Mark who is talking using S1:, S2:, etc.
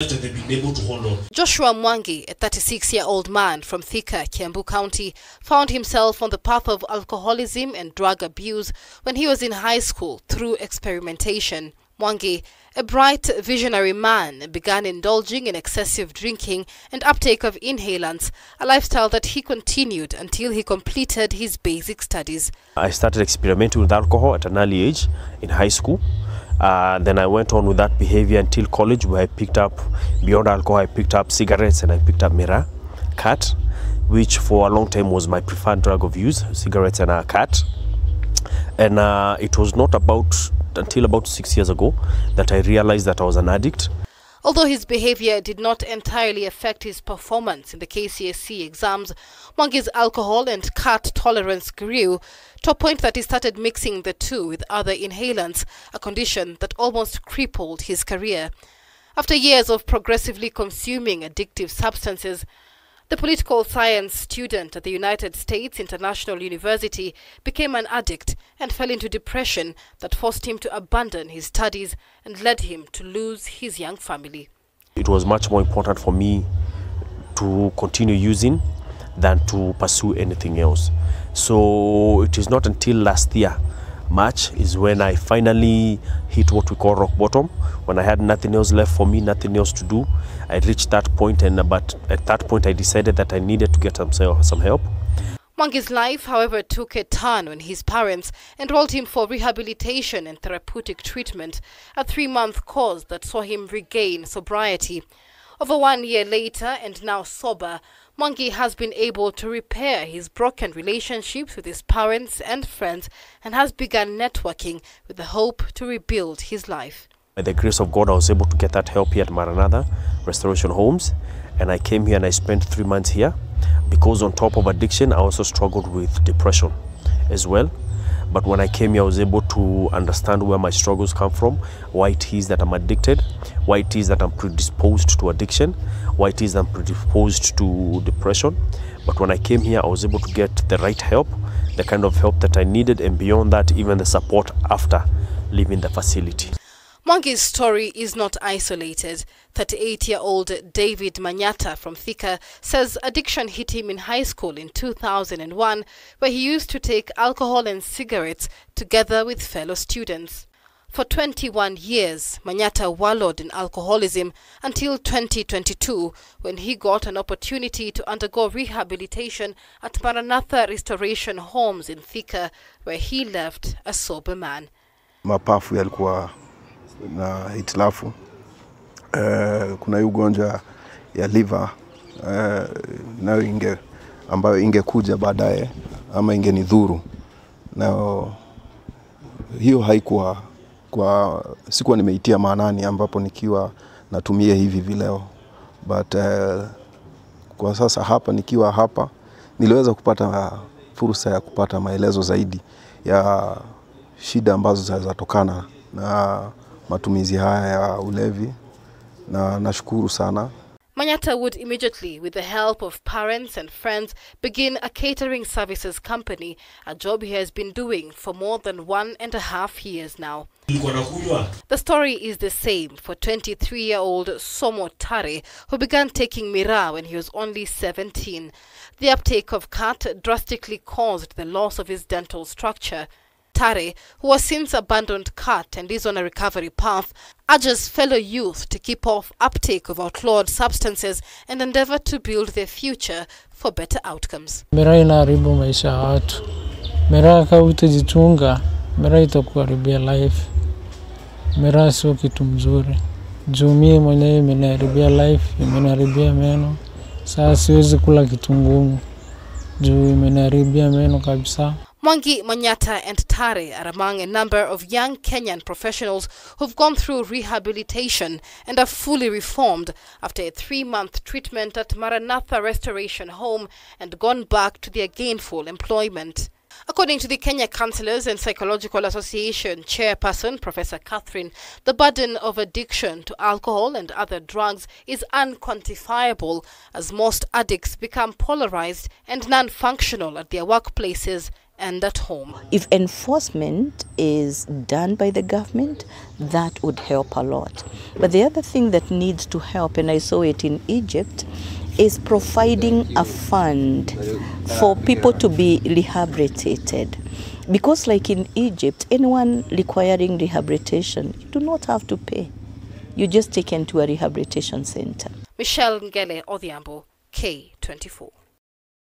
S1: They've been able to hold on.
S2: Joshua Mwangi, a 36-year-old man from Thika, Kiambu County, found himself on the path of alcoholism and drug abuse when he was in high school through experimentation. Mwangi, a bright, visionary man, began indulging in excessive drinking and uptake of inhalants, a lifestyle that he continued until he completed his basic studies.
S3: I started experimenting with alcohol at an early age in high school. Then I went on with that behavior until college, where I picked up, beyond alcohol, I picked up cigarettes and I picked up Mira, cat, which for a long time was my preferred drug of use, cigarettes and cat. And it was not until about 6 years ago that I realized that I was an addict.
S2: Although his behavior did not entirely affect his performance in the KCSE exams, Mwangi's alcohol and cat tolerance grew to a point that he started mixing the two with other inhalants, a condition that almost crippled his career. After years of progressively consuming addictive substances, the political science student at the United States International University became an addict and fell into depression that forced him to abandon his studies and led him to lose his young family.
S3: It was much more important for me to continue using than to pursue anything else. So it is not until last year, March, is when I finally hit what we call rock bottom. When I had nothing else left for me, nothing else to do, I reached that point, but at that point I decided that I needed to get some help.
S2: Mwangi's life, however, took a turn when his parents enrolled him for rehabilitation and therapeutic treatment, a 3-month course that saw him regain sobriety. Over 1 year later, and now sober, Mwangi has been able to repair his broken relationships with his parents and friends and has begun networking with the hope to rebuild his life.
S3: By the grace of God, I was able to get that help here at Maranatha Restoration Homes, and I came here and I spent 3 months here because on top of addiction, I also struggled with depression as well. But when I came here, I was able to understand where my struggles come from, why it is that I'm addicted, why it is that I'm predisposed to addiction, why it is that I'm predisposed to depression. But when I came here, I was able to get the right help, the kind of help that I needed, and beyond that, even the support after leaving the facility.
S2: Mwangi's story is not isolated. 38-year-old David Manyata from Thika says addiction hit him in high school in 2001, where he used to take alcohol and cigarettes together with fellow students. For 21 years, Manyata wallowed in alcoholism until 2022, when he got an opportunity to undergo rehabilitation at Maranatha Restoration Homes in Thika, where he left a sober man.
S4: Mapafu yalikuwa na hitilafu, kuna ugonjwa ya liver nayo ambayo ingekuja baadaye ama ingenidhuru, na hiyo haikuwa sikuwa nimeitia maanani ambapo nikiwa natumia hivi vileo, but kwa sasa hapa nikiwa hapa niliweza kupata fursa ya kupata maelezo zaidi ya shida ambazo zinatokana na matumizi haya ya ulevi, na nashukuru sana.
S2: Manyata would immediately, with the help of parents and friends, begin a catering services company, a job he has been doing for more than 1.5 years now. The story is the same for 23-year-old Somo Tare, who began taking Mira when he was only 17. The uptake of cat drastically caused the loss of his dental structure. Tare, who has since abandoned cat and is on a recovery path, urges fellow youth to keep off uptake of outlawed substances and endeavor to build their future for better outcomes.
S5: Mira inaharibu maisha ya watu. Mira kama utajichunga, Mira itakuharibia life. Mira sio kitu mzuri. Juu mimi mwenyewe imeniharibia life, imeniharibia meno. Sasa siwezi kula kitu ngumu. Juu imeniharibia meno kabisa.
S2: Mwangi, Manyata and Tare are among a number of young Kenyan professionals who've gone through rehabilitation and are fully reformed after a 3-month treatment at Maranatha Restoration Home and gone back to their gainful employment. According to the Kenya Counselors and Psychological Association chairperson, Professor Catherine, the burden of addiction to alcohol and other drugs is unquantifiable, as most addicts become polarized and non-functional at their workplaces and at home.
S1: If enforcement is done by the government, that would help a lot. But the other thing that needs to help, and I saw it in Egypt, is providing a fund for people to be rehabilitated. Because like in Egypt, anyone requiring rehabilitation, you do not have to pay. You're just taken to a rehabilitation center.
S2: Michelle Ngele Odhiambo, K24.